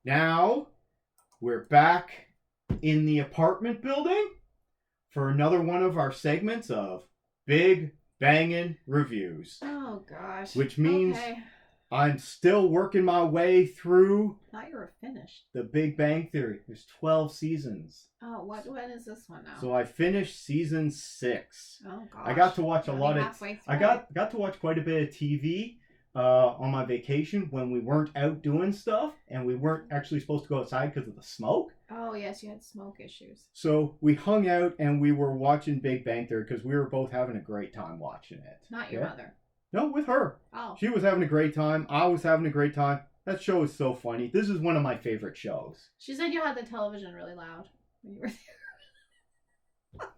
Now, we're back in the apartment building for another one of our segments of Big Bangin' Reviews. Oh, gosh. Which means I'm still working my way through... I thought you were finished. The Big Bang Theory. There's 12 seasons. Oh, when is this one now? So I finished season 6. Oh, gosh. I got to watch a lot of... I got to watch quite a bit of TV on my vacation when we weren't out doing stuff and we weren't actually supposed to go outside because of the smoke. Oh, yes, you had smoke issues. So we hung out and we were watching Big Bang Theory because we were both having a great time watching it. Not your mother. No, with her. Oh. She was having a great time. I was having a great time. That show is so funny. This is one of my favorite shows. She said you had the television really loud when you were there.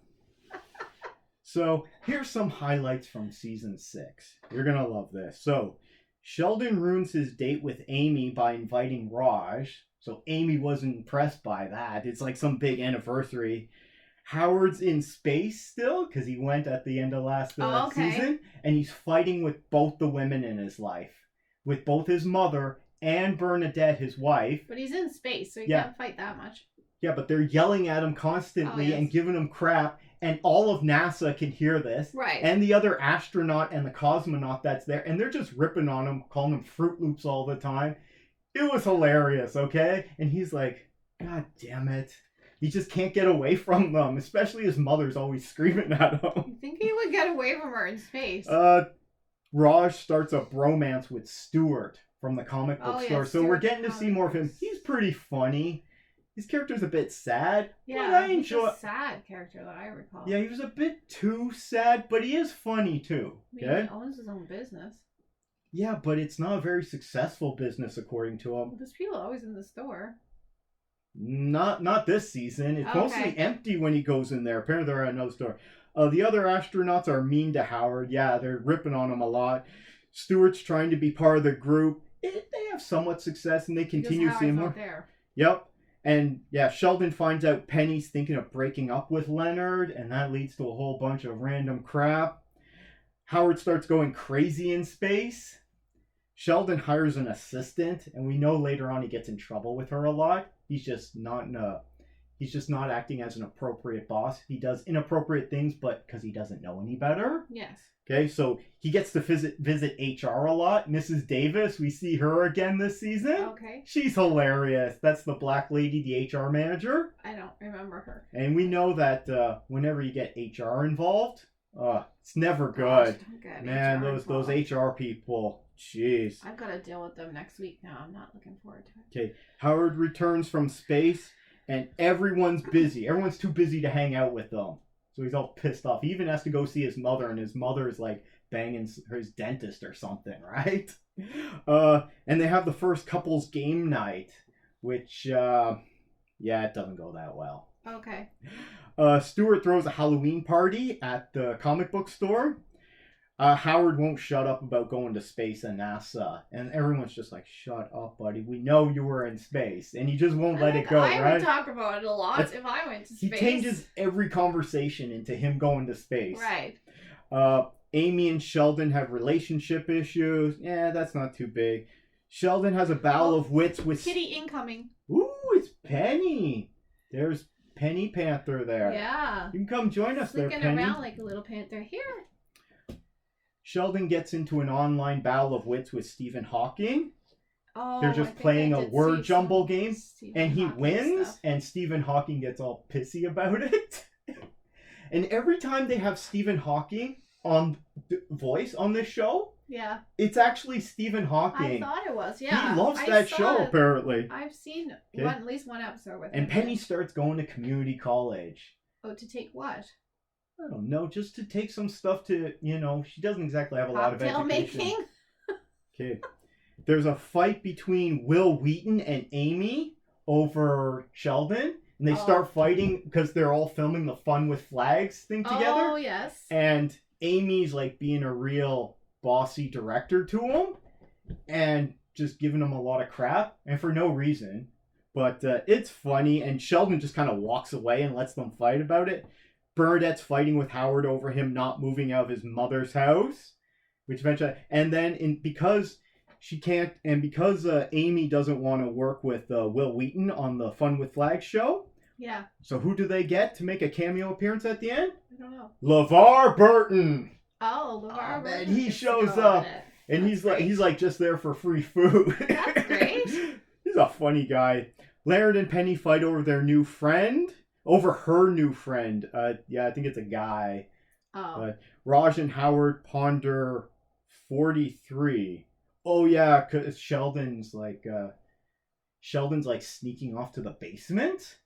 So here's some highlights from season 6. You're going to love this. So Sheldon ruins his date with Amy by inviting Raj. So Amy wasn't impressed by that. It's like some big anniversary. Howard's in space still because he went at the end of last season. And he's fighting with both the women in his life. With both his mother and Bernadette, his wife. But he's in space, so he can't fight that much. Yeah, but they're yelling at him constantly and giving him crap. And all of NASA can hear this. Right. And the other astronaut and the cosmonaut that's there. And they're just ripping on him, calling him Fruit Loops all the time. It was hilarious, okay? And he's like, God damn it. He just can't get away from them. Especially his mother's always screaming at him. You think he would get away from her in space? Raj starts a bromance with Stuart from the comic book store. So we're getting to see more of him. He's pretty funny. His character's a bit sad. Yeah, but I enjoy... he's a sad character that I recall. Yeah, he was a bit too sad, but he is funny too. Okay? He owns his own business. Yeah, but it's not a very successful business according to him. Well, there's people always in the store. Not this season. It's mostly empty when he goes in there. Apparently they're at another store. The other astronauts are mean to Howard. Yeah, they're ripping on him a lot. Stuart's trying to be part of the group. They have somewhat success and they continue seeing more. There. Yep. And yeah, Sheldon finds out Penny's thinking of breaking up with Leonard, and that leads to a whole bunch of random crap. Howard starts going crazy in space. Sheldon hires an assistant, and we know later on he gets in trouble with her a lot. He's just not acting as an appropriate boss. He does inappropriate things, but because he doesn't know any better. Yes. Okay, so he gets to visit HR a lot. Mrs. Davis, we see her again this season. Okay. She's hilarious. That's the black lady, the HR manager. I don't remember her. And we know that whenever you get HR involved, it's never good. Gosh, man, those HR people, jeez. I've got to deal with them next week now. I'm not looking forward to it. Okay, Howard returns from space, and everyone's busy. Everyone's too busy to hang out with them. So he's all pissed off. He even has to go see his mother, and his mother's like banging his dentist or something, right? And they have the first couples game night, which, it doesn't go that well. Okay. Stuart throws a Halloween party at the comic book store. Howard won't shut up about going to space and NASA. And everyone's just like, shut up, buddy. We know you were in space. And he just won't let it go, right? I would talk about it a lot if I went to space. He changes every conversation into him going to space. Right. Amy and Sheldon have relationship issues. Yeah, that's not too big. Sheldon has a battle of wits with... Kitty incoming. Ooh, it's Penny. There's Penny Panther there. Yeah. You can come join us there, Penny. Flicking around like a little panther. Here. Sheldon gets into an online battle of wits with Stephen Hawking. Oh, they're just playing a word jumble game, and he wins, and Stephen Hawking gets all pissy about it. And every time they have Stephen Hawking on voice on this show, it's actually Stephen Hawking. I thought it was, yeah. He loves that show, apparently. I've seen at least one episode with him. And Penny starts going to community college. Oh, to take what? I don't know, just to take some stuff to, she doesn't exactly have a lot of education. Making? Okay. There's a fight between Will Wheaton and Amy over Sheldon. And they start fighting because they're all filming the Fun with Flags thing together. Oh, yes. And Amy's like being a real bossy director to him. And just giving him a lot of crap. And for no reason. But it's funny. And Sheldon just kind of walks away and lets them fight about it. Bernadette's fighting with Howard over him not moving out of his mother's house, which eventually, and then because She can't, and because Amy doesn't want to work with Will Wheaton on the Fun with Flags show, Yeah. so who do they get to make a cameo appearance at the end? I don't know. LeVar Burton. Oh, LeVar Burton. And he gets to shows go up, on it. and That's great. he's like just there for free food. That's great. He's a funny guy. Leonard and Penny fight over her new friend. Yeah, I think it's a guy. Oh. Raj and Howard ponder 43. Oh yeah, because Sheldon's like sneaking off to the basement,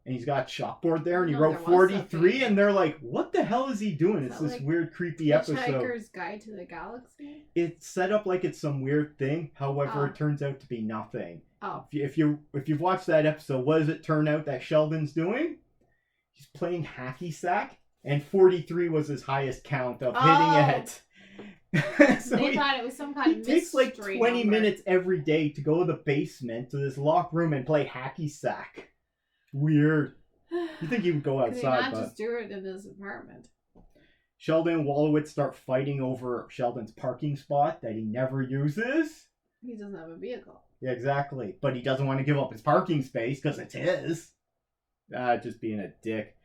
and he's got a chalkboard there, and he No, wrote there was 43, something. and they're like, "What the hell is he doing?" Is It's that this like weird, creepy episode. Hitchhiker's Guide to the Galaxy? It's set up like it's some weird thing. However, Oh. it turns out to be nothing. Oh. If you've watched that episode, what does it turn out that Sheldon's doing? He's playing hacky sack, and 43 was his highest count of hitting it. So They thought it was some kind he of takes like mystery 20 number. minutes every day to go to the basement to this locked room and play hacky sack. Weird. You think he would go Could he outside, not but just do it in his apartment? Sheldon and Wolowitz start fighting over Sheldon's parking spot that he never uses. He doesn't have a vehicle. Yeah, exactly. But he doesn't want to give up his parking space because it's his. Just being a dick.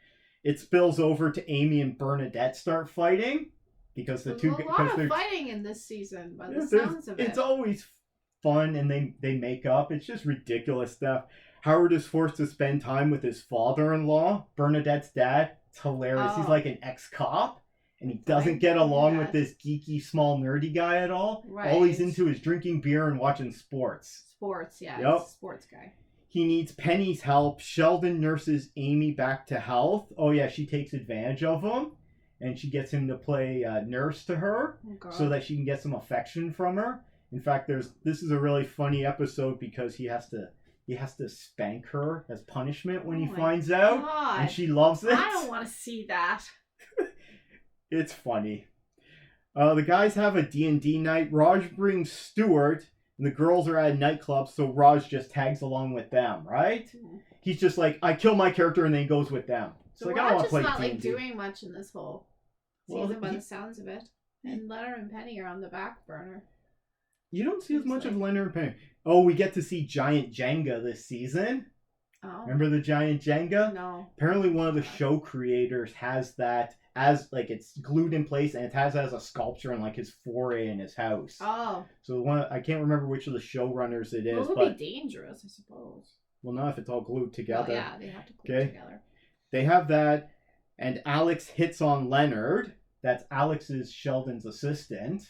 It spills over to Amy and Bernadette start fighting because There's a lot of fighting in this season, by the sounds of it. it's always fun, and they make up. It's just ridiculous stuff. Howard is forced to spend time with his father-in-law, Bernadette's dad. It's hilarious. He's Oh. like an ex-cop, and he doesn't Right. get along Yeah. with this geeky, small, nerdy guy at all. Right. All he's into is drinking beer and watching sports. Sports, yeah. Yep. He's a sports guy. He needs Penny's help. Sheldon nurses Amy back to health. Oh yeah, she takes advantage of him, and she gets him to play nurse to her Oh, God. so that she can get some affection from her. In fact, this is a really funny episode because he has to spank her as punishment when Oh he my finds out, God. and she loves it. I don't want to see that. It's funny. The guys have a D&D night. Raj brings Stuart, and the girls are at a nightclub, so Raj just tags along with them, right? He's just like, I kill my character, and then he goes with them. It's So like, I don't Raj want to is play not D&D. like doing much in this whole Well, season by he- the sounds of it. And Leonard and Penny are on the back burner. You don't see as much Seems of like- Leonard Penny. Oh, we get to see Giant Jenga this season. Oh. Remember the Giant Jenga? No. Apparently one of the show creators has that as, like, it's glued in place, and it has as a sculpture in, like, his foray in his house. Oh. So I can't remember which of the showrunners it Well, is, it would but, be dangerous, I suppose. well, not if it's all glued together. Well, yeah, they have to glue Okay. it together. They have that, and Alex hits on Leonard. That's Alex's Sheldon's assistant.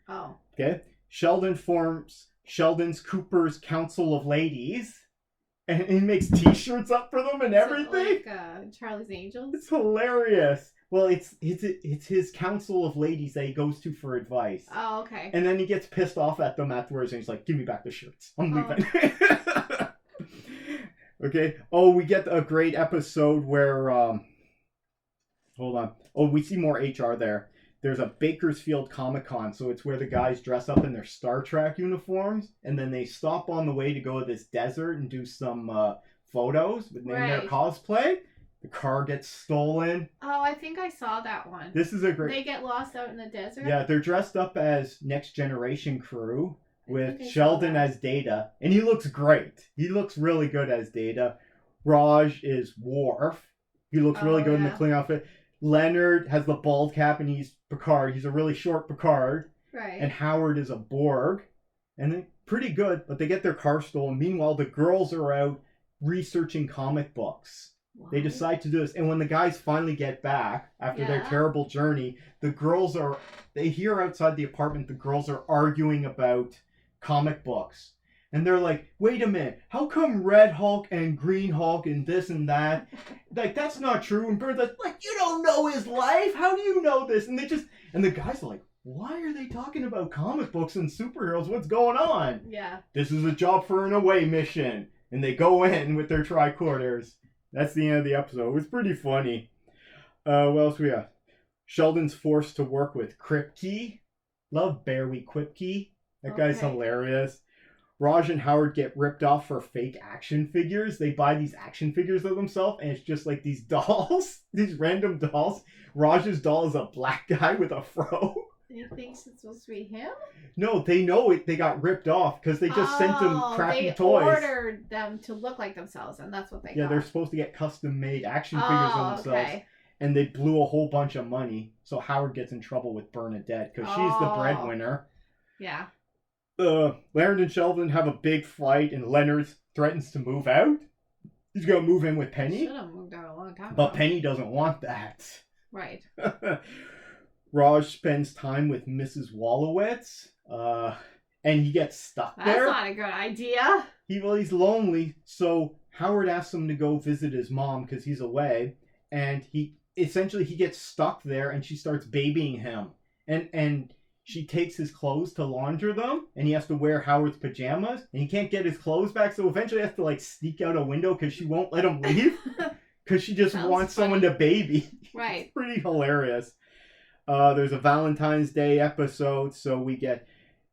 Oh. Okay. Sheldon forms Sheldon's Cooper's Council of Ladies, and he makes T-shirts up for them and everything. So, like Charlie's Angels? It's hilarious. Well, it's his council of ladies that he goes to for advice. Oh, okay. And then he gets pissed off at them afterwards, and he's like, "Give me back the shirts. I'm leaving." Okay. Oh, we get a great episode where hold on. Oh, we see more HR there. There's a Bakersfield Comic-Con, so it's where the guys dress up in their Star Trek uniforms, and then they stop on the way to go to this desert and do some photos in their Right. cosplay. The car gets stolen. Oh, I think I saw that one. This is a great... They get lost out in the desert? Yeah, they're dressed up as Next Generation crew I with think I saw Sheldon that. as Data, and he looks great. He looks really good as Data. Raj is Worf. He looks really Oh, good in the yeah. clean outfit. Leonard has the bald cap, and he's Picard. He's a really short Picard. Right. And Howard is a Borg. And they're pretty good, but they get their car stolen. Meanwhile, the girls are out researching comic books. They Why? decide to do this. And when the guys finally get back after their Yeah. terrible journey, they hear outside the apartment the girls are arguing about comic books. And they're like, wait a minute, how come Red Hulk and Green Hulk and this and that? Like, that's not true. And Bird's like, you don't know his life. How do you know this? And the guys are like, why are they talking about comic books and superheroes? What's going on? Yeah. This is a job for an away mission. And they go in with their tricorders. That's the end of the episode. It was pretty funny. What else we have? Sheldon's forced to work with Kripke. Love Barry Kripke. That guy's Okay. hilarious. Raj and Howard get ripped off for fake action figures. They buy these action figures of themselves, and it's just like these dolls. These random dolls. Raj's doll is a black guy with a fro. He thinks it's supposed to be him? No, they know it. They got ripped off because they just sent them crappy toys. They ordered them to look like themselves, and that's what they got. Yeah, they're supposed to get custom-made action figures of themselves. Okay. And they blew a whole bunch of money. So Howard gets in trouble with Bernadette because she's the breadwinner. Yeah. Leonard and Sheldon have a big fight, and Leonard threatens to move out. He's going to move in with Penny. Should have moved out a long time ago. But Penny doesn't want that. Right. Raj spends time with Mrs. Wolowitz, and he gets stuck there. That's not a good idea. He's lonely, so Howard asks him to go visit his mom because he's away, and he gets stuck there, and she starts babying him, and she takes his clothes to launder them, and he has to wear Howard's pajamas, and he can't get his clothes back, so eventually he has to like sneak out a window because she won't let him leave because she just wants someone to baby. Right. It's pretty hilarious. There's a Valentine's Day episode, so we get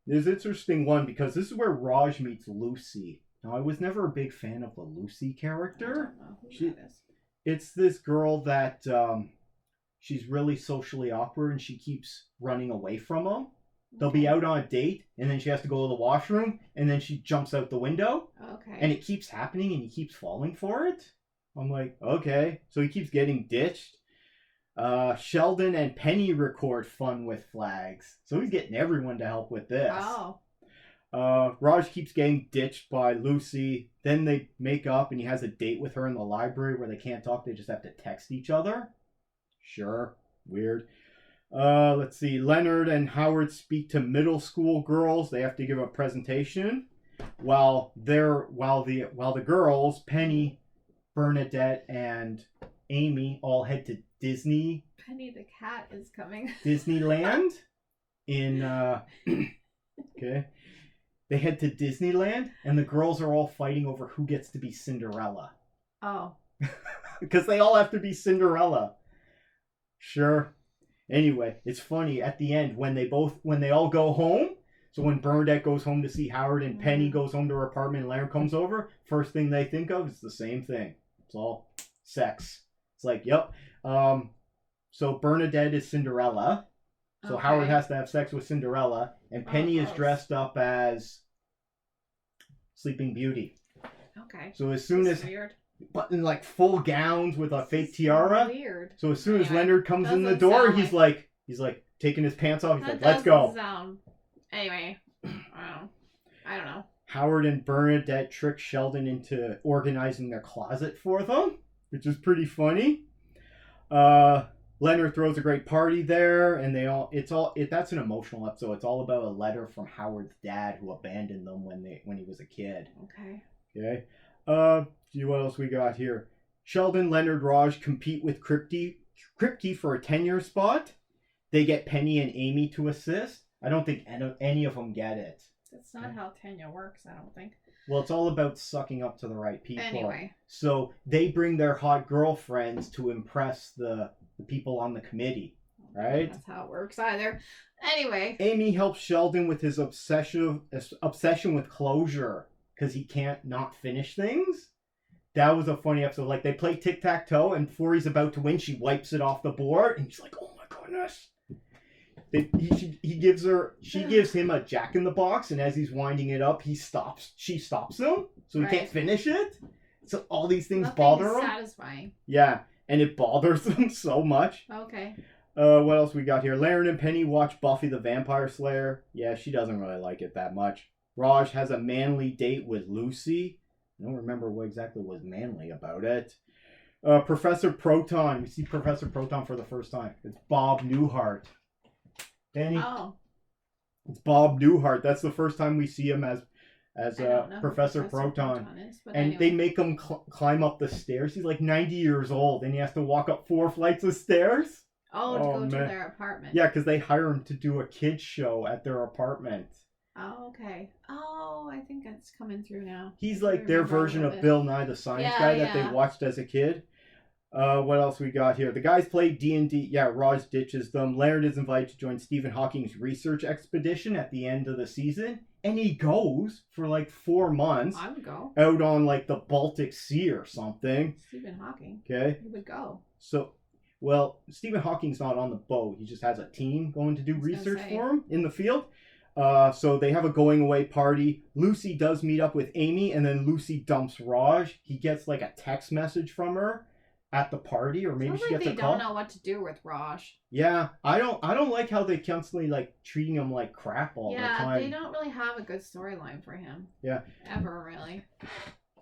this interesting one because this is where Raj meets Lucy. Now, I was never a big fan of the Lucy character. I don't know who that is. It's this girl that she's really socially awkward and she keeps running away from him. They'll be out on a date and then she has to go to the washroom and then she jumps out the window. Okay. And it keeps happening and he keeps falling for it. I'm like, okay. So he keeps getting ditched. Sheldon and Penny record Fun with Flags. So he's getting everyone to help with this. Oh. Raj keeps getting ditched by Lucy. Then they make up and he has a date with her in the library where they can't talk. They just have to text each other. Sure. Weird. Let's see. Leonard and Howard speak to middle school girls. They have to give a presentation. While the girls, Penny, Bernadette, and Amy all head to Disney. Penny the cat is coming. Disneyland in okay. They head to Disneyland and the girls are all fighting over who gets to be Cinderella. Oh. Because they all have to be Cinderella. Sure. Anyway, it's funny at the end when they all go home. So when Bernadette goes home to see Howard and Penny goes home to her apartment and Leonard comes over, first thing they think of is the same thing. It's all sex. It's like, yep. So Bernadette is Cinderella. So Howard has to have sex with Cinderella. And Penny is dressed up as Sleeping Beauty. Okay. So as soon as... Weird. But in like full gowns with a fake tiara. Weird. So as soon as Leonard comes in the door, he's like taking his pants off. He's like, let's go. Anyway, I don't know. Howard and Bernadette trick Sheldon into organizing their closet for them, which is pretty funny. Leonard throws a great party there, and that's an emotional episode. It's all about a letter from Howard's dad who abandoned them when he was a kid. Okay. See what else we got here. Sheldon, Leonard, Raj compete with Kripke for a tenure spot. They get Penny and Amy to assist. I don't think any of them get it. That's not how tenure works, I don't think. Well, it's all about sucking up to the right people. Anyway. So they bring their hot girlfriends to impress the people on the committee, right? That's how it works either. Anyway. Amy helps Sheldon with his obsession with closure because he can't not finish things. That was a funny episode. Like, they play tic-tac-toe, and before he's about to win, she wipes it off the board, and he's like, oh my goodness. She gives him a jack-in-the-box, and as he's winding it up, she stops him, so he can't finish it. So all these things bother him. Satisfying. Yeah, and it bothers him so much. Okay. What else we got here? Leonard and Penny watch Buffy the Vampire Slayer. Yeah, she doesn't really like it that much. Raj has a manly date with Lucy. I don't remember what exactly was manly about it. Professor Proton. We see Professor Proton for the first time. It's Bob Newhart. Danny? Oh. It's Bob Newhart. That's the first time we see him as Professor Proton. Anyway. They make him climb up the stairs. He's like 90 years old, and he has to walk up 4 flights of stairs. To go to their apartment. Yeah, because they hire him to do a kids show at their apartment. Oh, okay. Oh, I think that's coming through now. He's like their version of Bill Nye the Science Guy that they watched as a kid. What else we got here? The guys play D&D. Yeah, Raj ditches them. Leonard is invited to join Stephen Hawking's research expedition at the end of the season. And he goes for like 4 months. I would go. Out on like the Baltic Sea or something. Stephen Hawking. Okay. He would go. So, Well, Stephen Hawking's not on the boat. He just has a team going to do research for him in the field. So they have a going away party. Lucy does meet up with Amy, and then Lucy dumps Raj. He gets like a text message from her at the party, or maybe Sounds she like gets a they call. don't know what to do with Raj. Yeah, I don't like how they constantly like treating him like crap all the time. They don't really have a good storyline for him. Yeah. Ever really.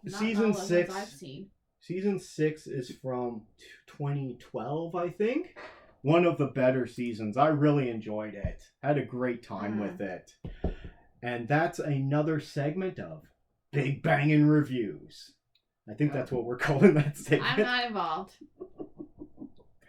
Not Season all the 6. ones I've seen. Season 6 is from 2012, I think. One of the better seasons. I really enjoyed it. Had a great time with it. And that's another segment of Big Bangin' Reviews. I think that's what we're calling that segment. I'm not involved.